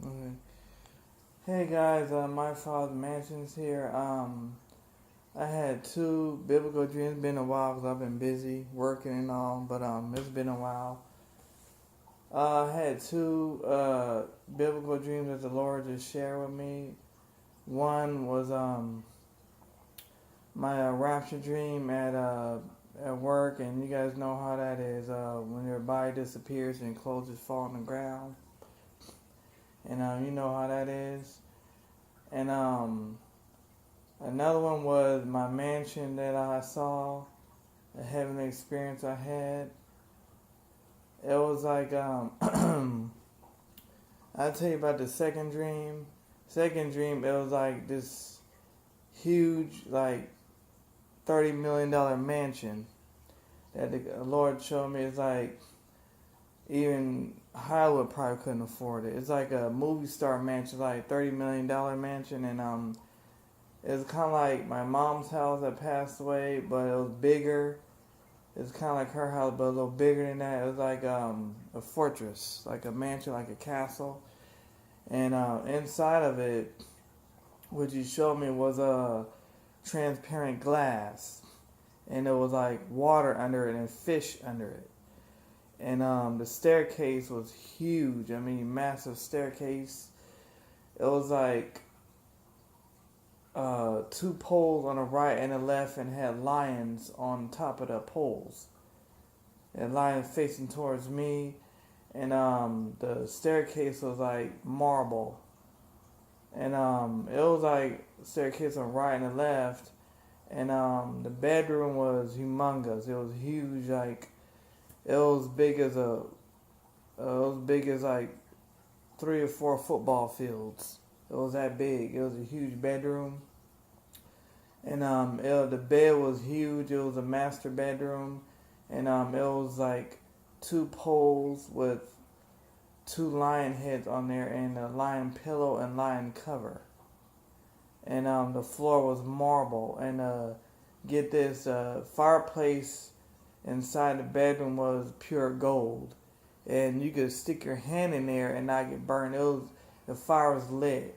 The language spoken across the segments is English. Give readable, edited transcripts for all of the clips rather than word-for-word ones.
Okay. Hey guys, my father Mansion's here. I had two biblical dreams. Been a while because I've been busy working and all, but it's been a while. I had two biblical dreams that the Lord just shared with me. One was my rapture dream at work, and you guys know how that is. When your body disappears and clothes just fall on the ground, and you know how that is. And another one was my mansion that I saw, a heavenly experience I had. It was like I'll tell you about the second dream. Second dream, it was like this huge, like $30 million mansion that the Lord showed me. It's like even Hollywood probably couldn't afford it. It's like a movie star mansion, like $30 million mansion, and it was kind of like my mom's house that passed away, but it was bigger. It's kind of like her house, but a little bigger than that. It was like a fortress, like a mansion, like a castle. And inside of it, what you showed me was a transparent glass, and it was like water under it and fish under it. And the staircase was huge. I mean, massive staircase. It was like two poles on the right and the left, and had lions on top of the poles. And lions facing towards me, and the staircase was like marble, and it was like staircase on the right and the left, and the bedroom was humongous. It was huge, like it was big as like 3 or 4 football fields. It was that big. It was a huge bedroom. And the bed was huge. It was a master bedroom, and it was like two poles with two lion heads on there, and a lion pillow and lion cover. And the floor was marble. And get this, fireplace inside the bedroom was pure gold, and you could stick your hand in there and not get burned. The fire was lit.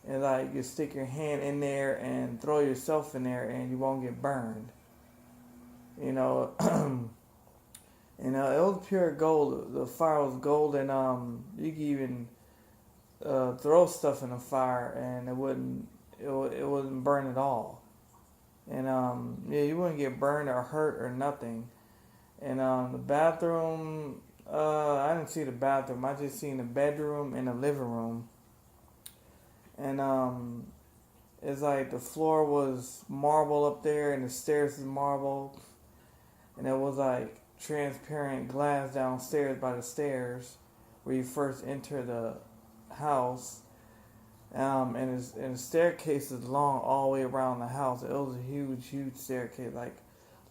And like you stick your hand in there and throw yourself in there and you won't get burned. You know, it was pure gold. The fire was gold, and you could even throw stuff in the fire and it wouldn't burn at all. And yeah, you wouldn't get burned or hurt or nothing. And the bathroom, I didn't see the bathroom. I just seen the bedroom and the living room. And it's like the floor was marble up there, and the stairs was marble, and it was like transparent glass downstairs by the stairs where you first enter the house. And the staircase is long all the way around the house. It was a huge staircase, like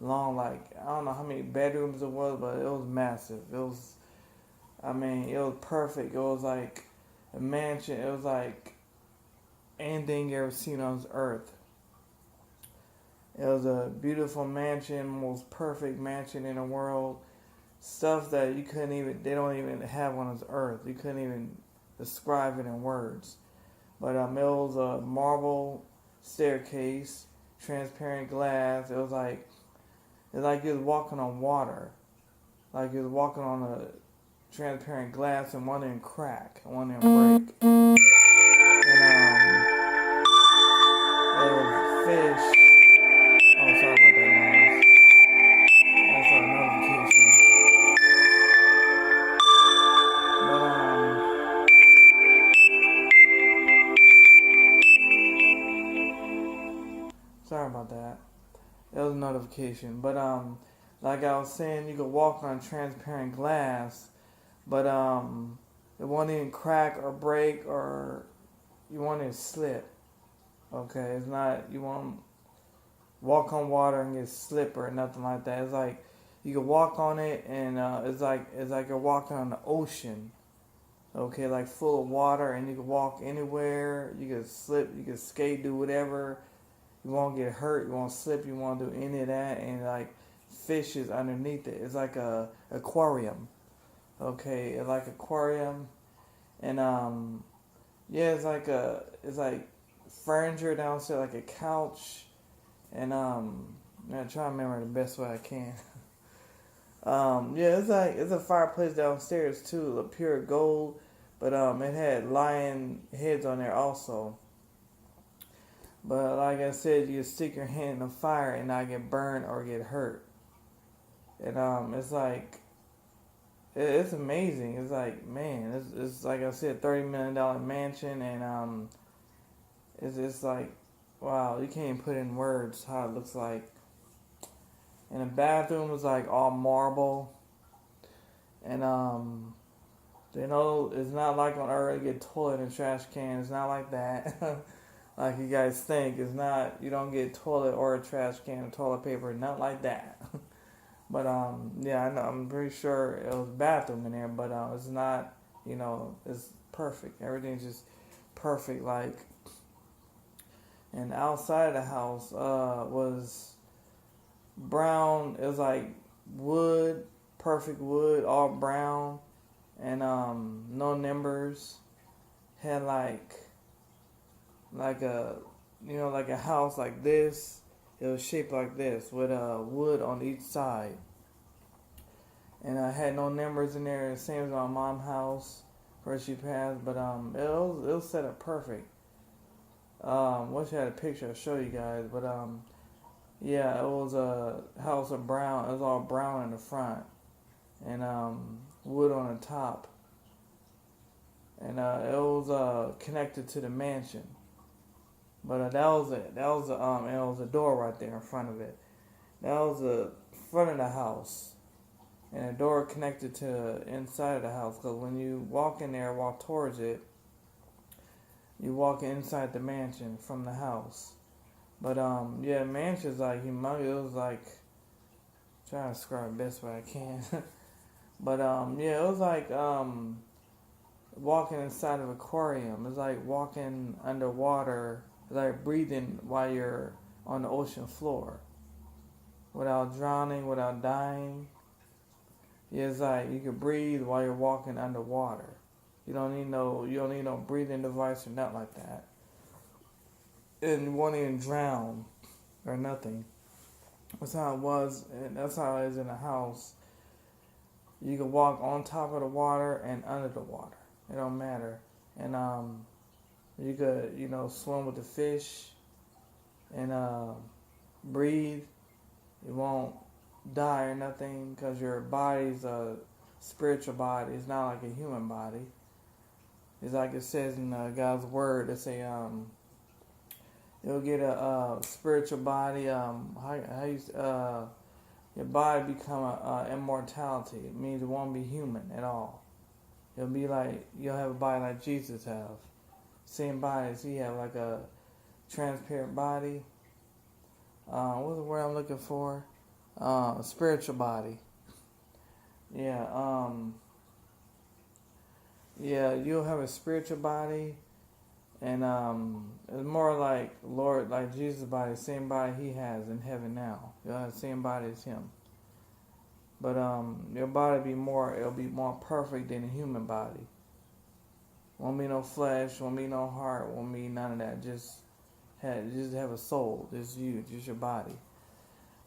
long, like I don't know how many bedrooms it was, but it was massive. It was perfect. It was like a mansion. It was like anything you ever seen on this earth. It was a beautiful mansion, most perfect mansion in the world. Stuff that they don't even have on this earth. You couldn't even describe it in words. But it was a marble staircase, transparent glass. It was like you was walking on water. Like you was walking on a transparent glass, and one didn't crack, one didn't break. And it was fish. Oh, sorry about that noise. That's a notification. But sorry about that. It was a notification. But like I was saying, you could walk on transparent glass, but it won't even crack or break, or you won't even slip. Okay, it's not, you won't walk on water and get slip or nothing like that. It's like you can walk on it, and it's like you're walking on the ocean. Okay, like full of water, and you can walk anywhere. You can slip, you can skate, do whatever. You won't get hurt. You won't slip. You won't do any of that. And like fishes underneath it. It's like a aquarium. Okay, it's like aquarium, and Yeah, it's like furniture downstairs, like a couch, and I'm trying to remember the best way I can. Yeah, it's a fireplace downstairs too, a pure gold, but it had lion heads on there also. But like I said, you stick your hand in the fire and not get burned or get hurt. And it's like it's amazing. It's like man, it's like I said, $30 million mansion, and it's like wow, you can't even put in words how it looks like. And the bathroom was like all marble, and it's not like on Earth you get toilet and trash can. It's not like that. Like you guys think. It's not. You don't get toilet or a trash can of toilet paper. Not like that. But yeah, I know. I'm pretty sure it was a bathroom in there, but it's not. It's perfect. Everything's just perfect. Like, and outside of the house was brown. It was like wood, perfect wood, all brown, and no nimbers. Had like a like a house like this. It was shaped like this with wood on each side, and I had no numbers in there. Same as my mom's house where she passed, but it was set up perfect. Wish I had a picture to show you guys, but yeah, it was a house of brown. It was all brown in the front, and wood on the top, and it was connected to the mansion. But that was it. And it was a door right there in front of it. That was the front of the house, and a door connected to the inside of the house. Because when you walk in there, walk towards it, you walk inside the mansion from the house. But yeah, mansion's like humongous. It was like trying to describe the best way I can. But yeah, it was like walking inside of an aquarium. It's like walking underwater, like breathing while you're on the ocean floor, without drowning, without dying. Yeah, it's like you can breathe while you're walking underwater. You don't need no breathing device or nothing like that. And you won't even drown or nothing. That's how it was, and that's how it is in a house. You can walk on top of the water and under the water. It don't matter. And you could swim with the fish and breathe. You won't die or nothing because your body's a spiritual body. It's not like a human body. It's like it says in God's word. It say you'll get a spiritual body. Your body become a immortality. It means it won't be human at all. It'll be like you'll have a body like Jesus have. Same body as he have, like a transparent body. What's the word I'm looking for? Spiritual body. Yeah. Yeah, you'll have a spiritual body, and it's more like Lord, like Jesus' body, same body he has in heaven now. You'll have the same body as him. But your body it'll be more perfect than a human body. Won't be no flesh, won't be no heart, won't be none of that. Just have a soul. Just you, just your body.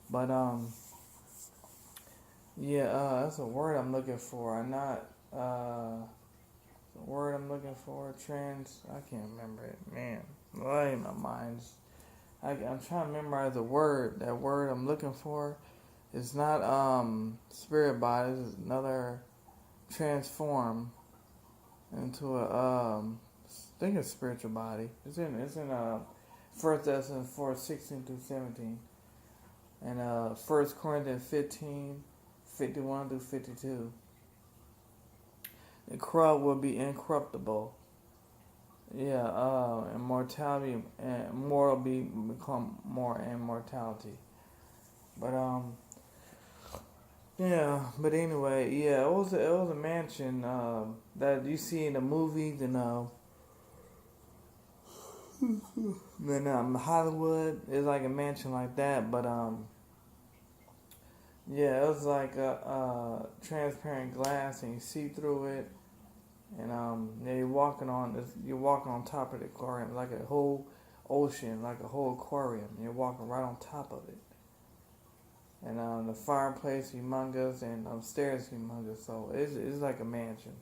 But yeah, that's a word I'm looking for. I'm not the word I'm looking for. I can't remember it, man. Well, in my mind. I'm trying to memorize the word. That word I'm looking for. It's not spirit body. It's another transform into a I think it's spiritual body. It's in 1 Thessalonians 4:16-17, and 1 Corinthians 15:51-52. The crowd will be incorruptible. Yeah, immortality and more will become more immortality. But yeah, but anyway, yeah, it was a mansion that you see in the movies and then Hollywood is like a mansion like that, but yeah, it was like a transparent glass and you see through it, And yeah, you're walking on top of the aquarium, like a whole ocean, like a whole aquarium. You're walking right on top of it. And the fireplace humongous, and upstairs humongous. So it's like a mansion.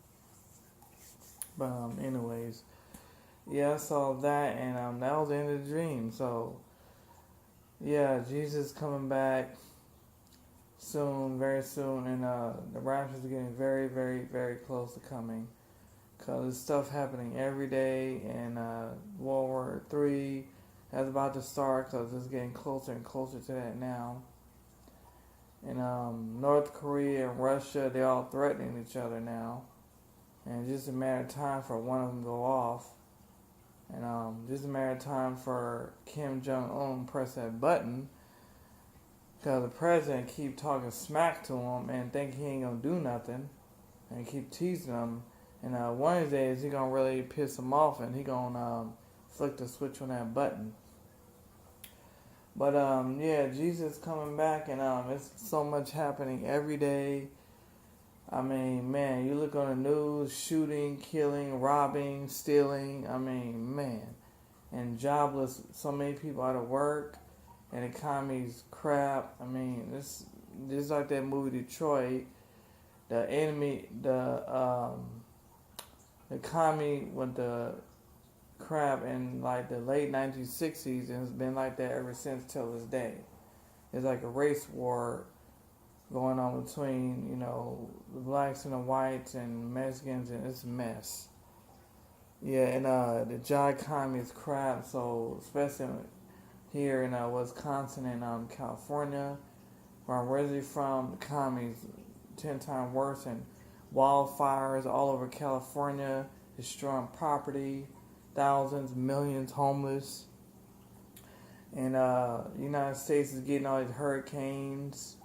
But anyways, yeah, I saw that, and that was the end of the dream. So yeah, Jesus coming back soon, very soon, and the rapture is getting very, very, very close to coming. Cause there's stuff happening every day, and World War III is about to start. Cause it's getting closer and closer to that now. And North Korea and Russia, they're all threatening each other now, and it's just a matter of time for one of them to go off. And just a matter of time for Kim Jong-un press that button, because the president keep talking smack to him and think he ain't gonna do nothing, and keep teasing him. And one of these days he gonna really piss him off, and he gonna flick the switch on that button. But yeah, Jesus coming back, and it's so much happening every day. I mean, man, you look on the news, shooting, killing, robbing, stealing. I mean, man, and jobless. So many people out of work, and the economy's crap. I mean, this like that movie Detroit. The enemy, the economy with the crap in like the late 1960s, and it's been like that ever since till this day. It's like a race war going on between, the blacks and the whites and Mexicans, and it's a mess. Yeah, and the job economy is crap, so especially here in Wisconsin and California, where I'm originally from, the economy is 10 times worse, and wildfires all over California, destroying property, thousands, millions homeless. And the United States is getting all these hurricanes,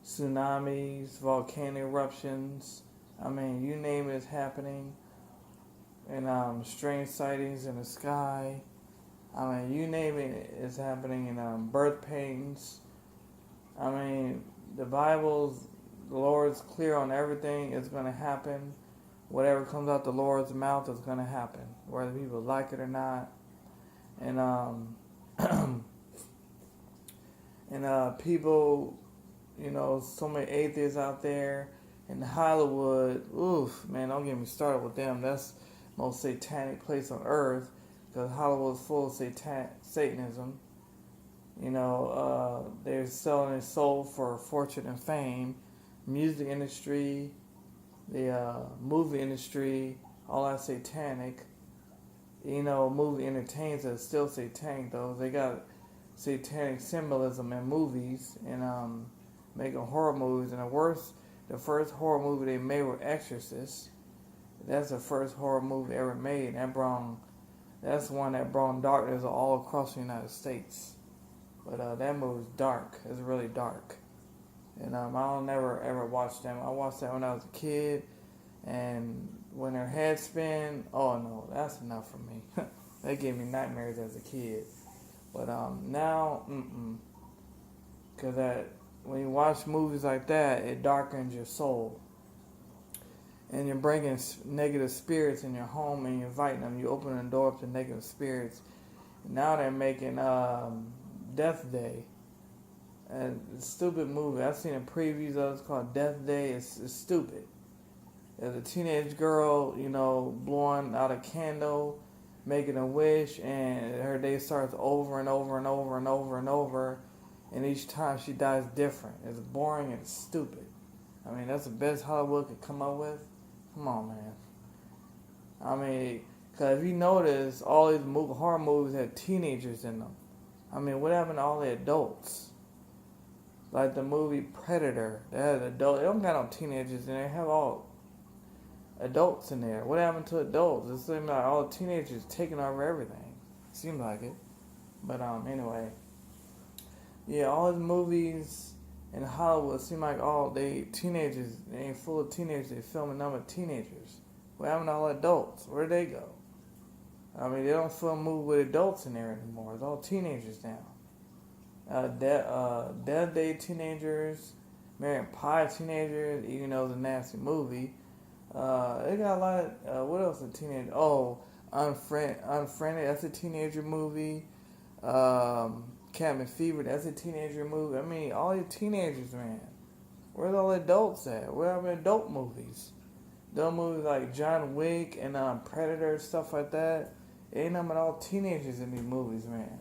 tsunamis, volcano eruptions. I mean, you name it, it's happening. And strange sightings in the sky. I mean, you name it, it's happening. And birth pains. I mean, the Lord's clear on everything. It's going to happen. Whatever comes out the Lord's mouth is going to happen, whether people like it or not. And and people, so many atheists out there in Hollywood. Oof, man, don't get me started with them. That's the most satanic place on earth, because Hollywood's full of Satanism. They're selling their soul for fortune and fame. Music industry, the movie industry, all that satanic. Movie entertains us, still satanic though. They got satanic symbolism in movies, and making horror movies. And the first horror movie they made was Exorcist. That's the first horror movie ever made. That's the one that brought darkness all across the United States. But that movie's dark. It's really dark. And I'll never ever watch them. I watched that when I was a kid, and when their heads spin, oh no, that's enough for me. They gave me nightmares as a kid. But now, because when you watch movies like that, it darkens your soul. And you're bringing negative spirits in your home, and you're inviting them. You open the door up to negative spirits. Now they're making Death Day. And it's a stupid movie. I've seen a previews of it. It's called Death Day. It's stupid. There's a teenage girl, blowing out a candle, making a wish, and her day starts over and over and over and over and over. And each time she dies different. It's boring and stupid. I mean, that's the best Hollywood could come up with. Come on, man. I mean, because if you notice, all these horror movies have teenagers in them. I mean, what happened to all the adults? Like the movie Predator, they had adults. They don't got no teenagers in there. They have all adults in there. What happened to adults? It seems like all the teenagers taking over everything. Seems like it. But anyway, yeah, all these movies in Hollywood seem like they teenagers. They ain't full of teenagers. They filming them with teenagers. What happened to all adults? Where'd they go? I mean, they don't film movies with adults in there anymore. It's all teenagers now. Death Day teenagers, American Pie teenagers, even though it's a nasty movie. It got a lot of, what else a teenager? Oh, Unfriended, that's a teenager movie. Cabin Fever, that's a teenager movie. I mean, all your teenagers, man. Where's all the adults at? Where are the adult movies? Adult movies like John Wick and Predator, stuff like that. Ain't nothing but all teenagers in these movies, man.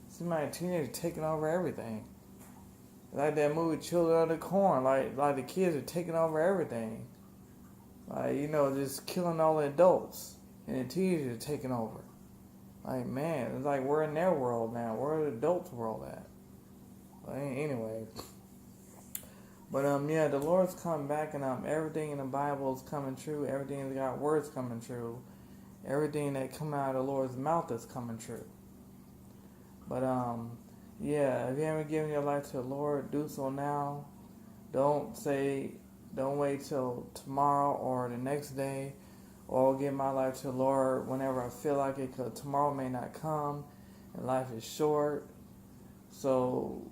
Seems like teenagers taking over everything. Like that movie Children of the Corn, like the kids are taking over everything. Like, just killing all the adults. And the teenagers are taking over. Like, man, it's like we're in their world now. Where the adults' world at? But anyway. But yeah, the Lord's coming back, and everything in the Bible is coming true. Everything in God's words coming true. Everything that come out of the Lord's mouth is coming true. But yeah, if you haven't given your life to the Lord, do so now. Don't wait till tomorrow or the next day, or I'll give my life to the Lord whenever I feel like it, because tomorrow may not come, and life is short. So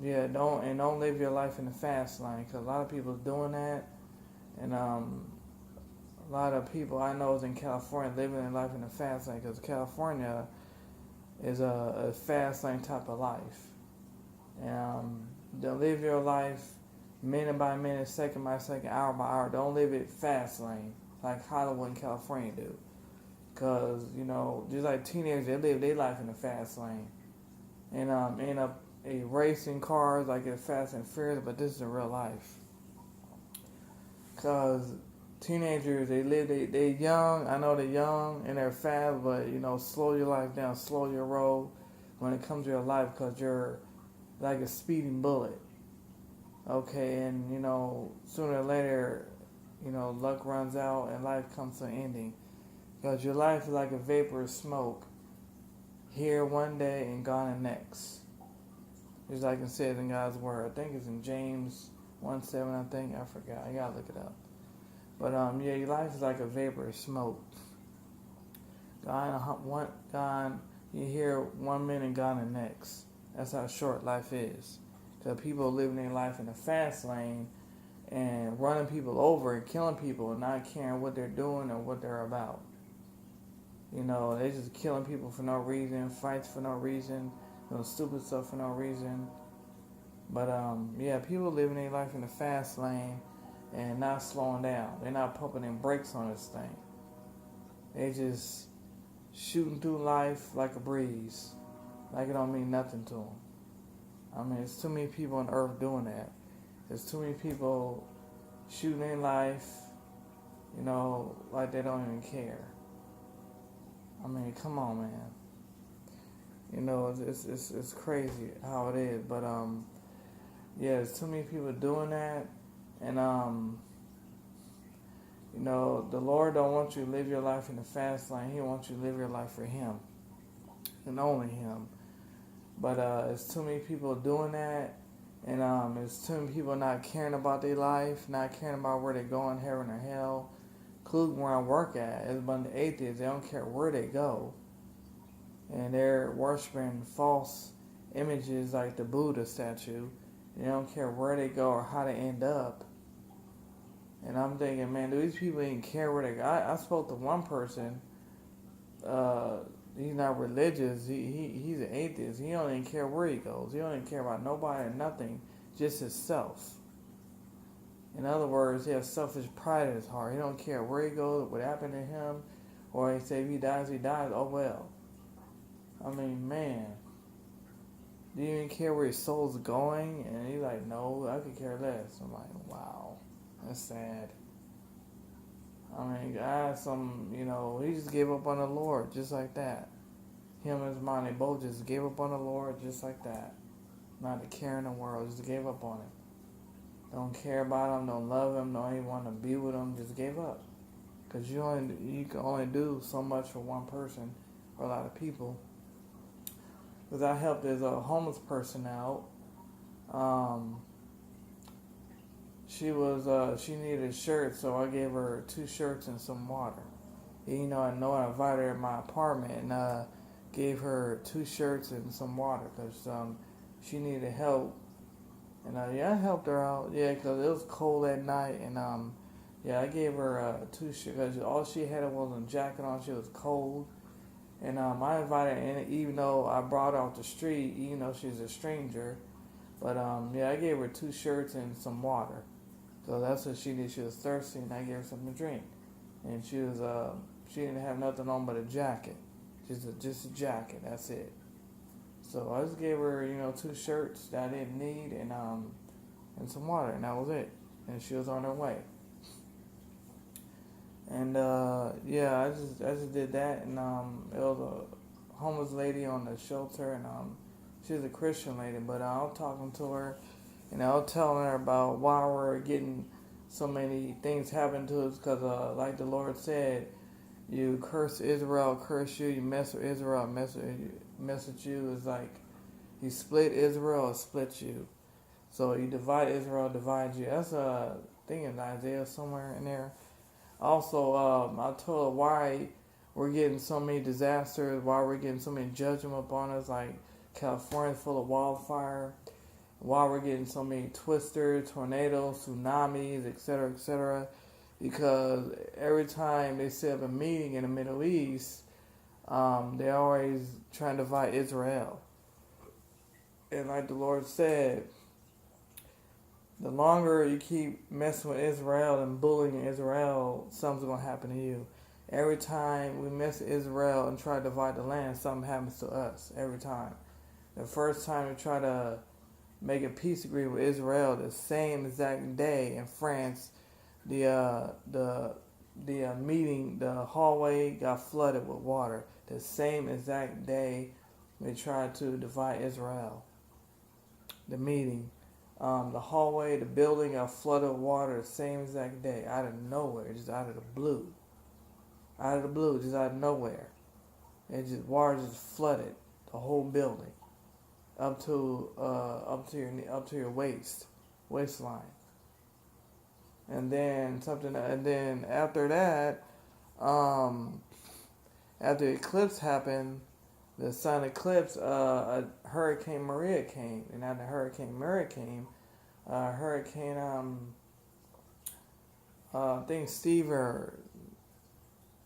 yeah, don't live your life in the fast lane, because a lot of people is doing that, and a lot of people I know is in California living their life in the fast lane, because California is a fast lane type of life. And don't live your life minute by minute, second by second, hour by hour. Don't live it fast lane like Hollywood and California do. Because, just like teenagers, they live their life in the fast lane. And end up racing cars like it's Fast and Furious, but this is real life. Because teenagers, they're young. I know they're young and they're fast, but, slow your life down, slow your roll when it comes to your life, because you're like a speeding bullet. Okay, and, sooner or later, luck runs out and life comes to an ending. Because your life is like a vapor of smoke. Here one day and gone the next. Just like it says in God's Word. I think it's in James 1:7, I think. I forgot. I gotta look it up. But, yeah, your life is like a vapor of smoke. Gone, you hear 1 minute and gone the next. That's how short life is. Because people living their life in the fast lane and running people over and killing people and not caring what they're doing or what they're about. They just killing people for no reason, fights for no reason, stupid stuff for no reason. But yeah, people living their life in the fast lane and not slowing down. They're not pumping in brakes on this thing. They just shooting through life like a breeze, like it don't mean nothing to them. I mean, there's too many people on earth doing that. There's too many people shooting in life, like they don't even care. I mean, come on, man. It's crazy how it is. But yeah, there's too many people doing that, and the Lord don't want you to live your life in the fast lane. He wants you to live your life for Him, and only Him. But there's too many people doing that, and there's too many people not caring about their life, not caring about where they're going, heaven or hell. Including where I work at, as a bunch of atheists, they don't care where they go, and they're worshiping false images like the Buddha statue. They don't care where they go or how they end up. And I'm thinking, man, do these people even care where they go? I spoke to one person. He's not religious. He's an atheist. He don't even care where he goes. He don't even care about nobody or nothing, just himself. In other words, he has selfish pride in his heart. He don't care where he goes, what happened to him, or he say if he dies, he dies. Oh well. I mean, man, do you even care where his soul's going? And he's like, no, I could care less. I'm like, wow, that's sad. I mean, God, he just gave up on the Lord just like that. Him and his mom, they both just gave up on the Lord just like that. Not a care in the world, just gave up on him. Don't care about him, don't love him, don't even want to be with him, just gave up. Because you can only do so much for one person or a lot of people. Because I helped this homeless person out. She needed a shirt, so I gave her 2 shirts and some water. I invited her to my apartment and gave her 2 shirts and some water because she needed help. And yeah, I helped her out. Yeah, because it was cold at night, and Yeah, I gave her two shirts because all she had was a jacket on. She was cold. And I invited her in, even though I brought her off the street, even though she's a stranger. But yeah, I gave her two shirts and some water. So that's what she did. She was thirsty, and I gave her something to drink. And she didn't have nothing on but a jacket, just a jacket. That's it. So I just gave her, two shirts that I didn't need, and some water, and that was it. And she was on her way. And yeah, I just did that, and it was a homeless lady on the shelter, and she's a Christian lady, but I was talking to her, and I was telling her about why we're getting so many things happen to us, because like the Lord said, you curse Israel, curse you. You mess with Israel, mess with you. It's like you split Israel, it splits you. So you divide Israel, divide you. That's a thing in Isaiah somewhere in there. Also, I told her why we're getting so many disasters, why we're getting so many judgment upon us, like California's full of wildfire, why we're getting so many twisters, tornadoes, tsunamis, etc., etc. Because every time they set up a meeting in the Middle East, they're always trying to divide Israel. And like the Lord said, the longer you keep messing with Israel and bullying Israel, something's going to happen to you. Every time we mess with Israel and try to divide the land, something happens to us. Every time. The first time we try to make a peace agreement with Israel, the same exact day in France, the meeting, the hallway got flooded with water. The same exact day they tried to divide Israel. The meeting. The hallway, the building got flooded with water the same exact day, out of nowhere, just out of the blue. Out of the blue, just out of nowhere. Water just flooded the whole building up to your waistline. And then after that, after the eclipse happened, the sun eclipse, Hurricane Maria came, and after Hurricane Maria came, I think Steve or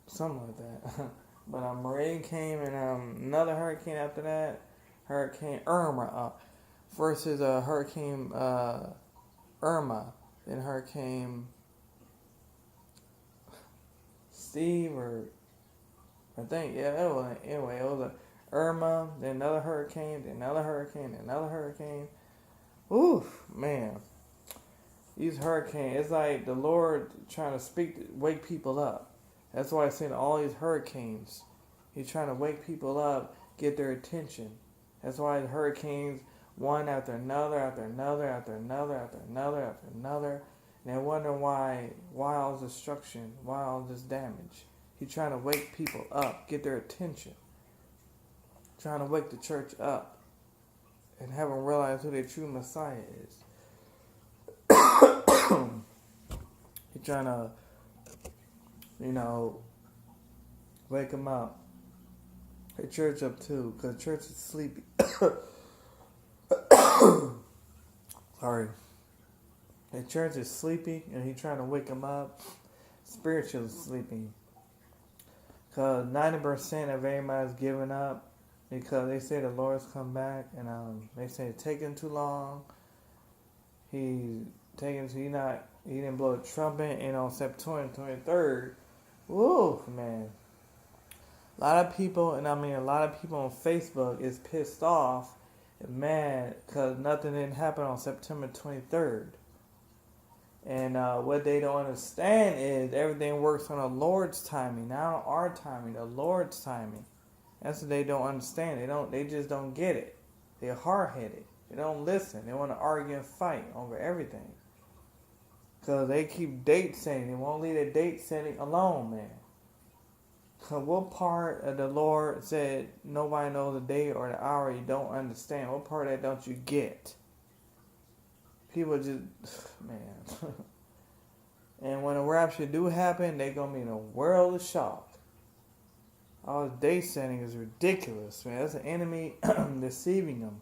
something like that. But Maria came, and another hurricane after that, Hurricane Irma. First is Hurricane Irma, then Hurricane Steve or I think it was a Irma, then another hurricane, then another hurricane, then another hurricane. Oof, man. These hurricanes, it's like the Lord trying to wake people up. That's why I seen all these hurricanes. He's trying to wake people up, get their attention. That's why the hurricanes, one after another, after another, after another, after another, after another. And they wonder why all this destruction, why all this damage. He's trying to wake people up, get their attention. Trying to wake the church up and have them realize who their true Messiah is. He's trying to, wake them up. The church up too, because the church is sleepy. Sorry. The church is sleepy, and he's trying to wake them up. Spiritually sleeping. Because 90% of everybody's giving up. Because they say the Lord's come back, and they say it's taking too long. He didn't blow the trumpet, and on September 23rd, woo, man. A lot of people on Facebook is pissed off and mad because nothing didn't happen on September 23rd. And what they don't understand is everything works on the Lord's timing, not on our timing, the Lord's timing. That's what they don't understand. They just don't get it. They're hard-headed. They don't listen. They want to argue and fight over everything. Because they keep date setting. They won't leave their date setting alone, man. Because what part of the Lord said nobody knows the day or the hour you don't understand? What part of that don't you get? People just, man. And when the rapture do happen, they're going to be in a world of shock. All this date setting is ridiculous, man. That's the enemy deceiving them.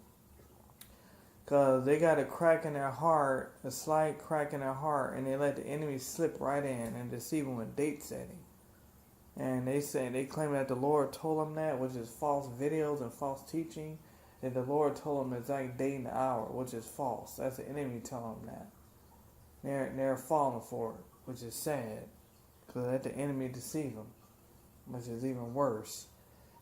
Because they got a crack in their heart, a slight crack in their heart, and they let the enemy slip right in and deceive them with date setting. And they claim that the Lord told them that, which is false videos and false teaching. That the Lord told them the exact date and hour, which is false. That's the enemy telling them that. They're falling for it, which is sad. Because let the enemy deceive them, which is even worse.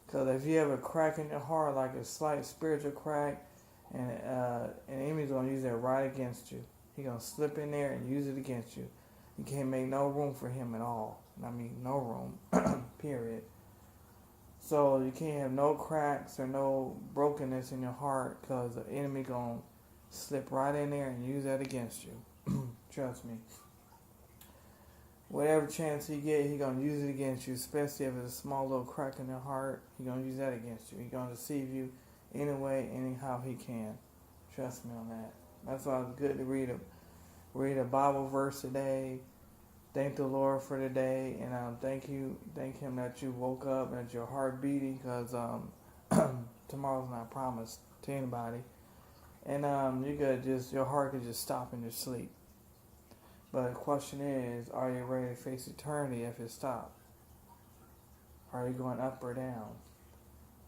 Because if you have a crack in your heart, like a slight spiritual crack, and an enemy's going to use that right against you. He's going to slip in there and use it against you. You can't make no room for him at all. I mean, no room, period. So you can't have no cracks or no brokenness in your heart, because the enemy going to slip right in there and use that against you. Trust me. Whatever chance he get, he going to use it against you, especially if it's a small little crack in your heart. He going to use that against you. He going to deceive you any way, anyhow he can. Trust me on that. That's why it's good to read a Bible verse today. Thank the Lord for the day, and thank him that you woke up and that your heart beating, because tomorrow's not promised to anybody. And your heart could just stop in your sleep. But the question is, are you ready to face eternity if it stops? Are you going up or down?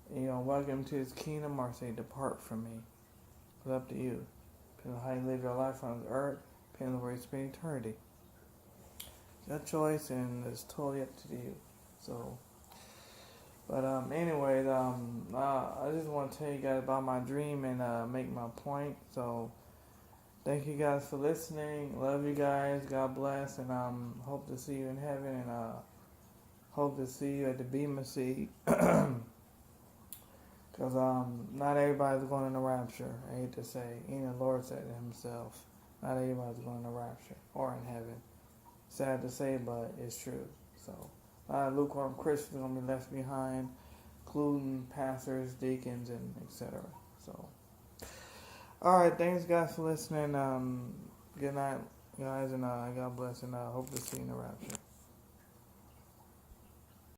Welcome to his kingdom, or say, depart from me. It's up to you. Depends on how you live your life on this earth. Depends on where you spend eternity. It's your choice, and it's totally up to you. So, but anyways, I just want to tell you guys about my dream and make my point. So, thank you guys for listening. Love you guys. God bless, and hope to see you in heaven, and hope to see you at the Bema seat. Because not everybody's going in the rapture. I hate to say. Even the Lord said it himself. Not everybody's going in the rapture or in heaven. Sad to say, but it's true. So, lukewarm Christians are going to be left behind, including pastors, deacons, and etc. So, alright, thanks guys for listening. Good night, guys, and God bless, and hope to see you in the rapture.